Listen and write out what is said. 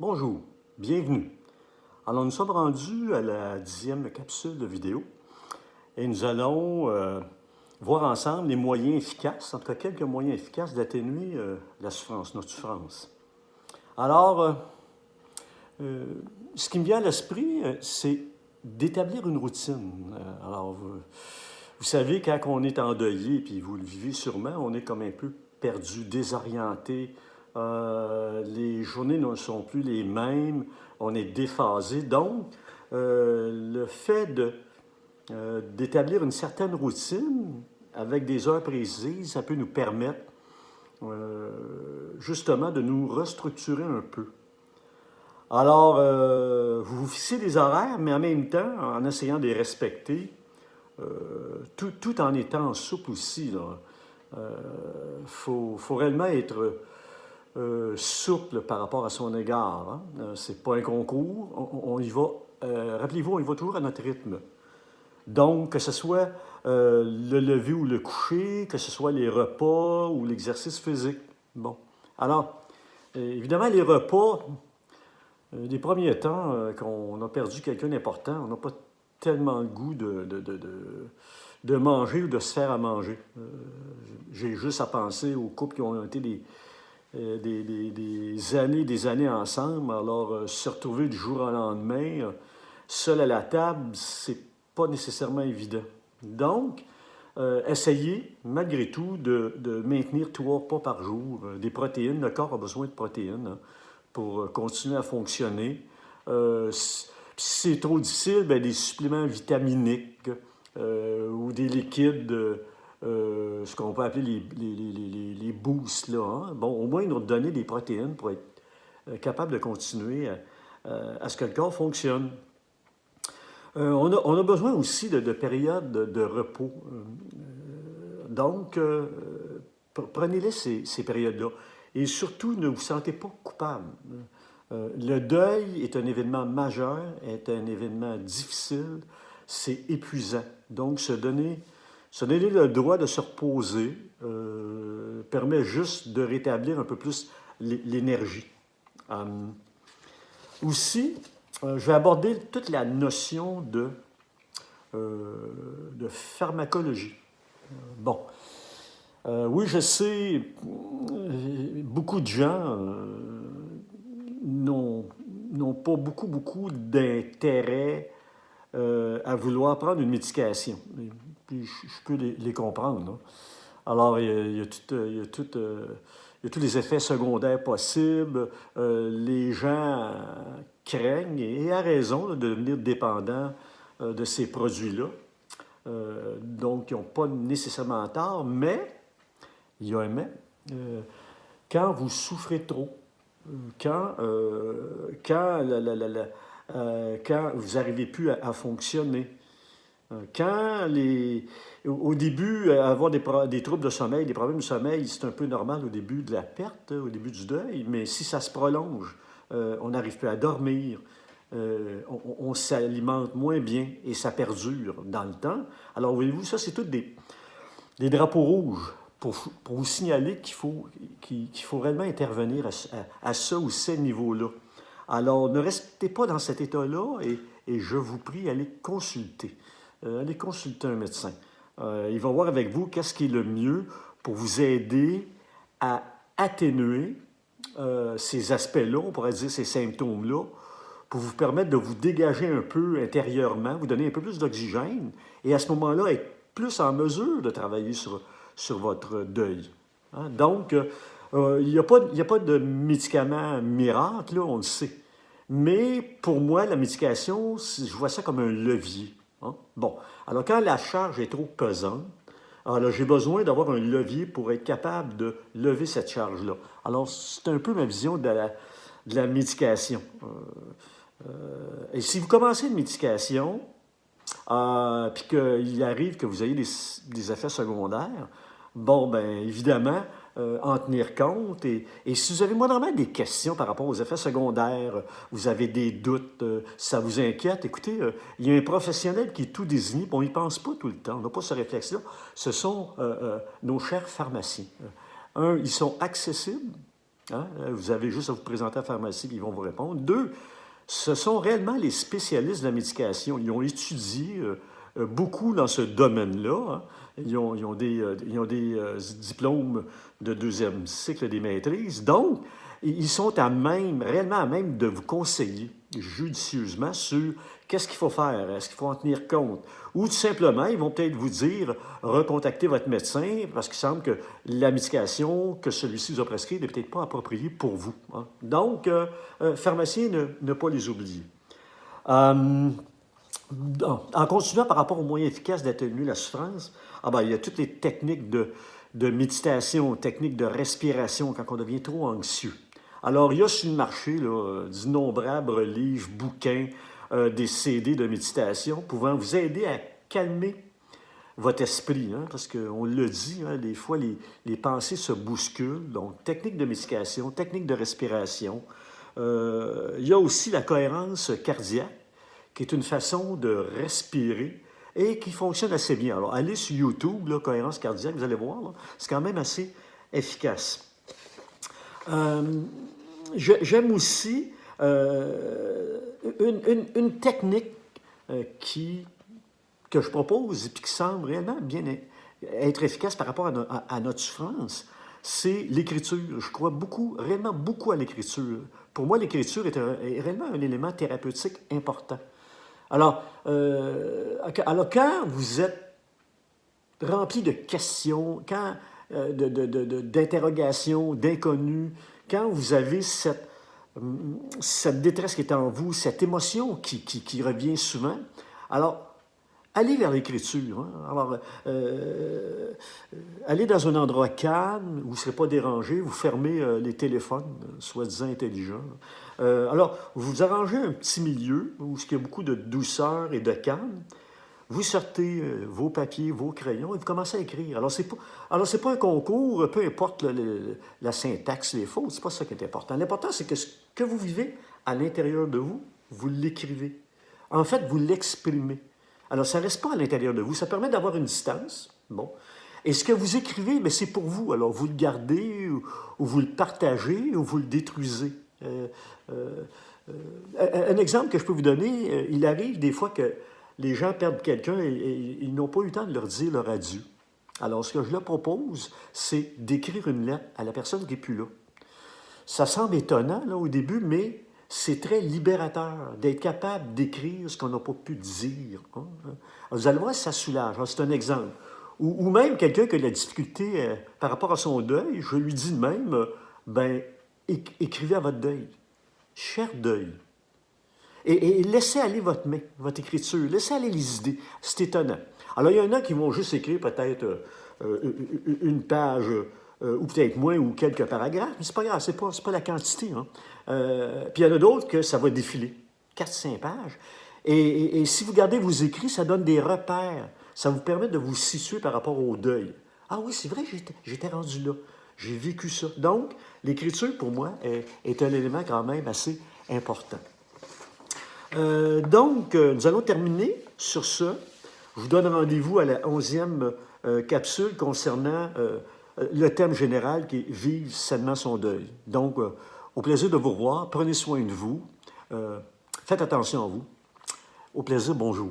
Bonjour, bienvenue. Alors nous sommes rendus à la 10e capsule de vidéo et nous allons voir ensemble les moyens efficaces, en tout cas quelques moyens efficaces d'atténuer la souffrance, notre souffrance. Alors, ce qui me vient à l'esprit, c'est d'établir une routine. Alors, vous savez, quand on est endeuillé, puis vous le vivez sûrement, on est comme un peu perdu, désorienté. Les journées ne sont plus les mêmes, on est déphasé. Donc, le fait d'établir une certaine routine avec des heures précises, ça peut nous permettre justement de nous restructurer un peu. Alors, vous vous fixez des horaires, mais en même temps, en essayant de les respecter, tout en étant souple aussi. Il faut réellement être souple par rapport à son égard. Hein? C'est pas un concours, on y va, rappelez-vous, on y va toujours à notre rythme. Donc, que ce soit le lever ou le coucher, que ce soit les repas ou l'exercice physique. Bon. Alors, évidemment, les repas, les premiers temps qu'on a perdu quelqu'un d'important, on n'a pas tellement le goût de manger ou de se faire à manger. J'ai juste à penser aux couples qui ont été des années ensemble. Alors, se retrouver du jour au lendemain, seul à la table, c'est pas nécessairement évident. Donc, essayez, malgré tout, de maintenir 3 repas par jour. Des protéines, le corps a besoin de protéines hein, pour continuer à fonctionner. Si c'est trop difficile, bien, des suppléments vitaminiques ou des liquides, ce qu'on peut appeler les boosts. Là, hein. Bon, au moins, nous donner des protéines pour être capable de continuer à ce que le corps fonctionne. On a besoin aussi de périodes de repos. Donc, prenez-les ces périodes-là. Et surtout, ne vous sentez pas coupable. Le deuil est un événement majeur, est un événement difficile, c'est épuisant. Donc, se donner le droit de se reposer permet juste de rétablir un peu plus l'énergie. Aussi, je vais aborder toute la notion de pharmacologie. Bon, oui, je sais, beaucoup de gens n'ont pas beaucoup d'intérêt à vouloir prendre une médication. Puis je peux les comprendre. Hein. Alors, il y a tous les effets secondaires possibles. Les gens craignent, et à raison, de devenir dépendants de ces produits-là. Donc, ils n'ont pas nécessairement tort, mais, il y a un mais, quand vous souffrez trop, quand vous n'arrivez plus à fonctionner, quand au début, avoir des troubles de sommeil, des problèmes de sommeil, c'est un peu normal au début de la perte, au début du deuil, mais si ça se prolonge, on n'arrive plus à dormir, on s'alimente moins bien et ça perdure dans le temps. Alors, voyez-vous, ça, c'est tous des drapeaux rouges pour vous signaler qu'il faut réellement intervenir à ce ou ces niveaux-là. Alors, ne restez pas dans cet état-là et je vous prie, allez consulter. Allez consulter un médecin. Il va voir avec vous qu'est-ce qui est le mieux pour vous aider à atténuer ces aspects-là, on pourrait dire ces symptômes-là, pour vous permettre de vous dégager un peu intérieurement, vous donner un peu plus d'oxygène, et à ce moment-là, être plus en mesure de travailler sur votre deuil. Hein? Donc, il n'y a pas de médicament miracle, là, on le sait. Mais pour moi, la médication, je vois ça comme un levier. Hein? Bon, alors quand la charge est trop pesante, alors j'ai besoin d'avoir un levier pour être capable de lever cette charge-là. Alors, c'est un peu ma vision de la médication. Et si vous commencez une médication, puis qu'il arrive que vous ayez des effets secondaires, bon, bien évidemment, en tenir compte. Et si vous avez moindrement des questions par rapport aux effets secondaires, vous avez des doutes, ça vous inquiète, écoutez, il y a un professionnel qui est tout désigné, on n'y pense pas tout le temps, on n'a pas ce réflexe-là. Ce sont nos chers pharmaciens. Ils sont accessibles, Hein? Vous avez juste à vous présenter à la pharmacie et ils vont vous répondre. Deux, ce sont réellement les spécialistes de la médication. Ils ont étudié beaucoup dans ce domaine-là. Hein. Ils ont des diplômes de deuxième cycle des maîtrises. Donc, ils sont réellement à même de vous conseiller judicieusement sur qu'est-ce qu'il faut faire, est-ce qu'il faut en tenir compte. Ou tout simplement, ils vont peut-être vous dire, recontactez votre médecin parce qu'il semble que la médication que celui-ci vous a prescrite n'est peut-être pas appropriée pour vous. Hein. Donc, pharmacien, ne pas les oublier. En continuant par rapport aux moyens efficaces d'atténuer la souffrance, il y a toutes les techniques de méditation, techniques de respiration quand on devient trop anxieux. Alors, il y a sur le marché d'innombrables livres, bouquins, des CD de méditation pouvant vous aider à calmer votre esprit, hein, parce qu'on le dit, hein, des fois, les pensées se bousculent. Donc, technique de médication, technique de respiration. Il y a aussi la cohérence cardiaque, qui est une façon de respirer et qui fonctionne assez bien. Alors, allez sur YouTube, là, cohérence cardiaque, vous allez voir, c'est quand même assez efficace. J'aime aussi une technique que je propose et qui semble réellement bien être efficace par rapport à notre souffrance, c'est l'écriture. Je crois réellement beaucoup à l'écriture. Pour moi, l'écriture est réellement un élément thérapeutique important. Alors, quand vous êtes rempli de questions, d'interrogations, d'inconnus, quand vous avez cette détresse qui est en vous, cette émotion qui revient souvent, alors, allez vers l'écriture. Hein? Alors, allez dans un endroit calme où vous ne serez pas dérangé, vous fermez les téléphones, soi-disant intelligents. Alors, vous arrangez un petit milieu où il y a beaucoup de douceur et de calme. Vous sortez vos papiers, vos crayons et vous commencez à écrire. Alors, c'est pas un concours, peu importe la syntaxe, les fautes, c'est pas ça qui est important. L'important, c'est que ce que vous vivez à l'intérieur de vous, vous l'écrivez. En fait, vous l'exprimez. Alors, ça ne reste pas à l'intérieur de vous. Ça permet d'avoir une distance. Bon. Et ce que vous écrivez, c'est pour vous. Alors, vous le gardez, ou vous le partagez, ou vous le détruisez. Un exemple que je peux vous donner, il arrive des fois que les gens perdent quelqu'un et ils n'ont pas eu le temps de leur dire leur adieu. Alors, ce que je leur propose, c'est d'écrire une lettre à la personne qui n'est plus là. Ça semble étonnant là, au début, mais c'est très libérateur d'être capable d'écrire ce qu'on n'a pas pu dire. Hein. Alors, vous allez voir, ça soulage. C'est un exemple. Ou même quelqu'un qui a de la difficulté par rapport à son deuil, je lui dis de même, écrivez à votre deuil. Cher deuil. Et laissez aller votre main, votre écriture. Laissez aller les idées. C'est étonnant. Alors, il y en a qui vont juste écrire peut-être une page ou peut-être moins ou quelques paragraphes, mais c'est pas grave, c'est pas la quantité. Hein. Puis il y en a d'autres que ça va défiler. 4-5 pages. Et si vous gardez vos écrits, ça donne des repères. Ça vous permet de vous situer par rapport au deuil. Ah oui, c'est vrai, j'étais rendu là. J'ai vécu ça. Donc, l'écriture, pour moi, est un élément quand même assez important. Nous allons terminer sur ça. Je vous donne rendez-vous à la 11e capsule concernant le thème général qui est « Vivre sainement son deuil ». Donc, au plaisir de vous revoir. Prenez soin de vous. Faites attention à vous. Au plaisir, bonjour.